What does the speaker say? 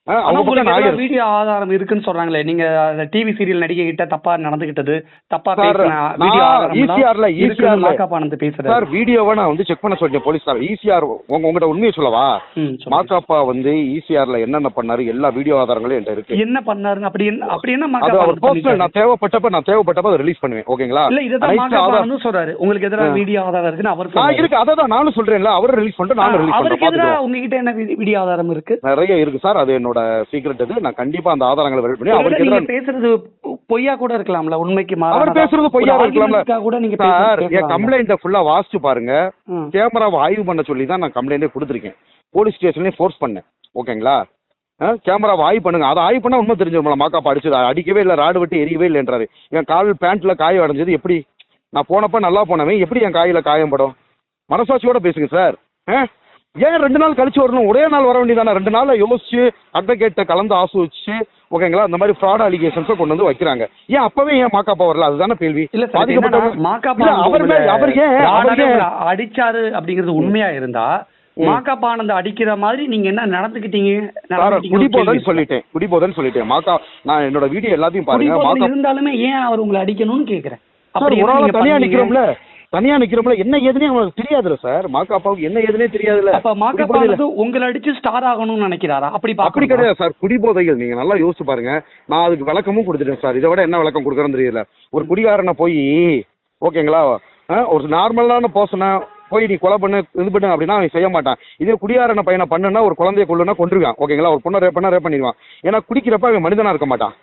அவங்க பக்கம் நான் இருக்கேன். வீடியோ ஆதாரம் இருக்குன்னு சொல்றாங்களே, நீங்க டிவி சீரியல் நடிகை கிட்ட தப்பா நடந்துகிட்டது, தப்பா சார் பேசின வீடியோ ஈசிஆர்ல ஆதாரம் மாகாப் ஆனந்த் பேசுறாரு. சார் வீடியோவை நான் வந்து செக் பண்ண சொல்லிட்டேன் போலீஸ்கார். ஈசிஆர் உங்ககிட்ட உண்மையை சொல்லவா? மாகாப்பா வந்து ஈசிஆர்ல என்னென்ன பண்ணாரு எல்லா வீடியோ ஆதாரங்களும் என்கிட்ட இருக்கு. என்ன பண்ணாருன்னு அப்படி என்ன அது அவர் பர்சனல். நான் தேவைப்பட்டப்ப அதை ரிலீஸ் பண்ணுவேன். ஓகேங்களா? இல்ல இதுதான் மாகாப் ஆனந்த் சொல்றாரு, உங்களுக்கு எதிராக வீடியோ ஆதாரம் இருக்குன்னு அவர் சொல்றாரு. இருக்கு, அதான் நானும் சொல்றேன்ல, அவரை ரிலீஸ் பண்ணிட்டு நானும் ரிலீஸ் பண்றேன். அவருக்கு எதிராக உங்ககிட்ட என்ன வீடியோ ஆதாரம் இருக்கு? நிறைய இருக்கு சார், அது என்னோட சீக்ரெட். இது நான் கண்டிப்பா அந்த ஆதாரங்களை வெரிஃபை பண்ணி அவருக்கு எதிராக. பேசுறது பொய்யா கூட இருக்கலாம்ல, உண்மைக்கு அவர் பேசுறது பொய்யா இருக்கலாம்ல கூட. நீங்க சார் என் கம்ப்ளைண்ட்டை ஃபுல்லா வாசிச்சு பாருங்க. கேமராவை ஆய்வு பண்ண சொல்லி தான் நான் கம்ப்ளைண்டே கொடுத்துருக்கேன். போலீஸ் ஸ்டேஷன்லேயே ஃபோர்ஸ் பண்ணேன். ஓகேங்களா? கேமராவை ஆய்வு பண்ணுங்க. அதை ஆய்வு பண்ணா உண்மை தெரிஞ்சிருமா? மாக்காப்பா அடிச்சது அடிக்கவே இல்லை, ராடு வெட்டி எரியவே இல்லைன்றாரு. என் கால் பேண்ட்ல காயம் அடைஞ்சது எப்படி? நான் போனப்ப நல்லா போனவன் எப்படி என் காயில காயம் படும்? மனசாட்சியோட பேசுங்க சார். ஏன் 2 நாள் கழிச்சு வரணும்? ஒரே நாள் வர வேண்டியதானே? 2 நாள்ல யோசிச்சு அட்வொகேட்டை கலந்து ஆசோசிச்சு ஓகேங்களா இந்த மாதிரி ஃப்ராட் அலிகேஷன்ஸை கொண்டு வந்து வைக்கிறாங்க. ஏன் அப்பவே ஏன் மாக்காப்பா வரல? அதுதானே கேள்வி. அவர் ஏன் அடிச்சாரு அப்படிங்கிறது உண்மையா இருந்தா மாகாப் ஆனந்த் அடிக்கிற மாதிரி நீங்க என்ன நடந்துக்கிட்டீங்க? குடிபோதன்னு சொல்லிட்டேன். நான் என்னோட வீடியோ எல்லாத்தையும் பாருங்க. இருந்தாலுமே ஏன் அவர் உங்களை அடிக்கணும்னு கேக்குறேன். தனியா நிக்கிறோம்ல, என்ன ஏதுனே அவங்களுக்கு தெரியாதுல சார். மாகாப்பாவுக்கு என்ன ஏதுனே தெரியாதுல. அப்ப மாகாப்பா உங்களை அடிச்சு ஸ்டார் ஆகணும்னு நினைக்கிறாரா? அப்படி கிடையாது சார். குடிபோதைகள் நீங்க நல்லா யோசிச்சு பாருங்க. நான் அதுக்கு விளக்கமும் கொடுத்துட்டேன் சார். இதை விட என்ன விளக்கம் கொடுக்குறேன்னு தெரியல. ஒரு குடிகாரனை போய் ஓகேங்களா, ஒரு நார்மலான பர்சனை போய் நீ கொலை பண்ணு இது பண்ணு அப்படின்னா அவன் செய்ய மாட்டான். இதே குடியாரன பையனை பண்ணுன்னா ஒரு குழந்தைய கொள்ளுன்னா கொண்டுருவான். ஓகேங்களா? ஒரு பொண்ணை ரேப் பண்ணிடுவான். ஏன்னா குடிக்கிறப்ப அவன் மனிதனா இருக்க மாட்டான்.